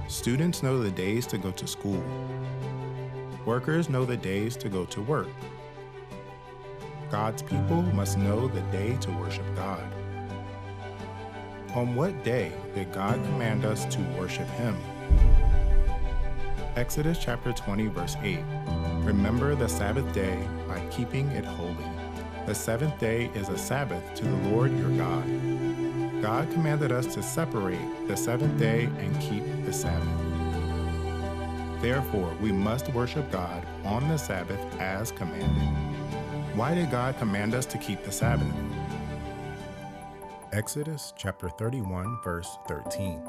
Students know the days to go to school. Workers know the days to go to work. God's people must know the day to worship God. On what day did God command us to worship Him? Exodus chapter 20, verse 8. Remember the Sabbath day by keeping it holy. The seventh day is a Sabbath to the Lord your God. God commanded us to separate the seventh day and keep the Sabbath. Therefore, we must worship God on the Sabbath as commanded. Why did God command us to keep the Sabbath? Exodus chapter 31, verse 13.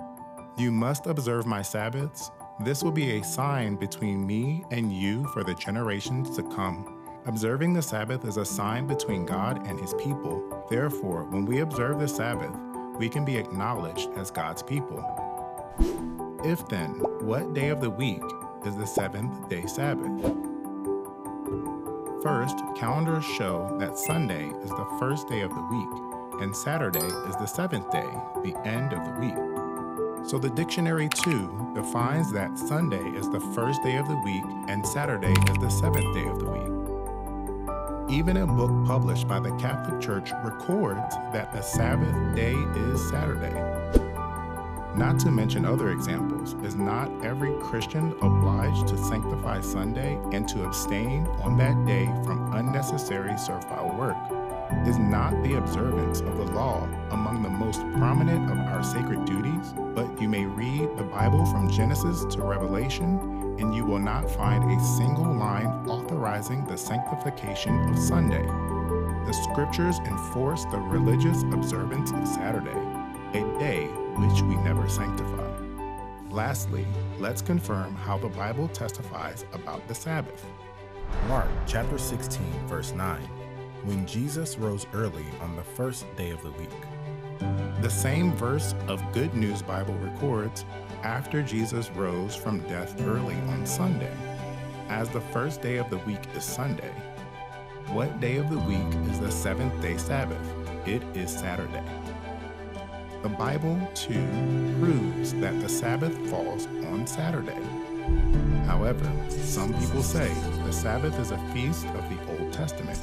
You must observe my Sabbaths. This will be a sign between me and you for the generations to come. Observing the Sabbath is a sign between God and His people. Therefore, when we observe the Sabbath, we can be acknowledged as God's people. If then, what day of the week is the seventh day Sabbath? First, calendars show that Sunday is the first day of the week, and Saturday is the seventh day, the end of the week. So the dictionary too defines that Sunday is the first day of the week and Saturday is the seventh day of the week. Even a book published by the Catholic Church records that the Sabbath day is Saturday. Not to mention other examples, is not every Christian obliged to sanctify Sunday and to abstain on that day from unnecessary servile work? Is not the observance of the law among the most prominent of our sacred duties? But you may read the Bible from Genesis to Revelation, and you will not find a single line authorizing the sanctification of Sunday. The scriptures enforce the religious observance of Saturday, a day which we never sanctify. Lastly, let's confirm how the Bible testifies about the Sabbath. Mark chapter 16, verse 9. When Jesus rose early on the first day of the week. The same verse of Good News Bible records, after Jesus rose from death early on Sunday. As the first day of the week is Sunday, what day of the week is the seventh day Sabbath? It is Saturday. The Bible, too, proves that the Sabbath falls on Saturday. However, some people say the Sabbath is a feast of the Old Testament.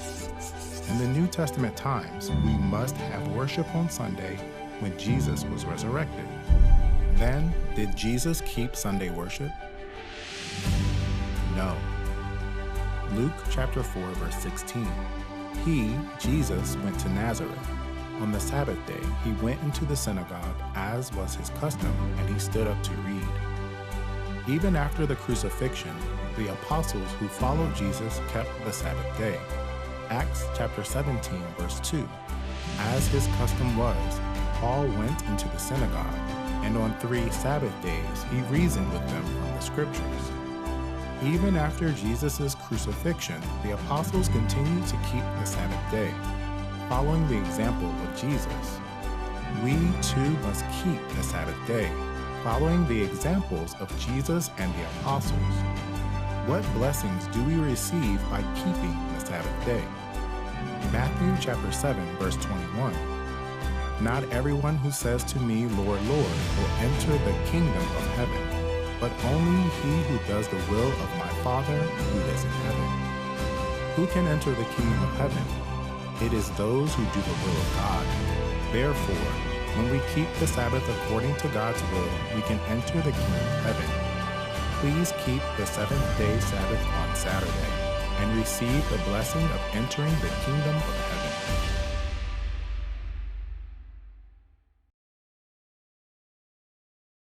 In the New Testament times, we must have worship on Sunday when Jesus was resurrected. Then, did Jesus keep Sunday worship? No. Luke chapter 4, verse 16. He, Jesus, went to Nazareth. On the Sabbath day, he went into the synagogue, as was his custom, and he stood up to read. Even after the crucifixion, the apostles who followed Jesus kept the Sabbath day. Acts chapter 17, verse 2. As his custom was, Paul went into the synagogue, and on 3 Sabbath days he reasoned with them from the scriptures. Even after Jesus' crucifixion, the apostles continued to keep the Sabbath day, following the example of Jesus. We too must keep the Sabbath day, following the examples of Jesus and the apostles. What blessings do we receive by keeping the Sabbath day? Matthew chapter 7, verse 21. Not everyone who says to me, Lord, Lord, will enter the kingdom of heaven, but only he who does the will of my Father who is in heaven. Who can enter the kingdom of heaven? It is those who do the will of God. Therefore, when we keep the Sabbath according to God's will, we can enter the kingdom of heaven. Please keep the seventh day Sabbath on Saturday and receive the blessing of entering the kingdom of heaven.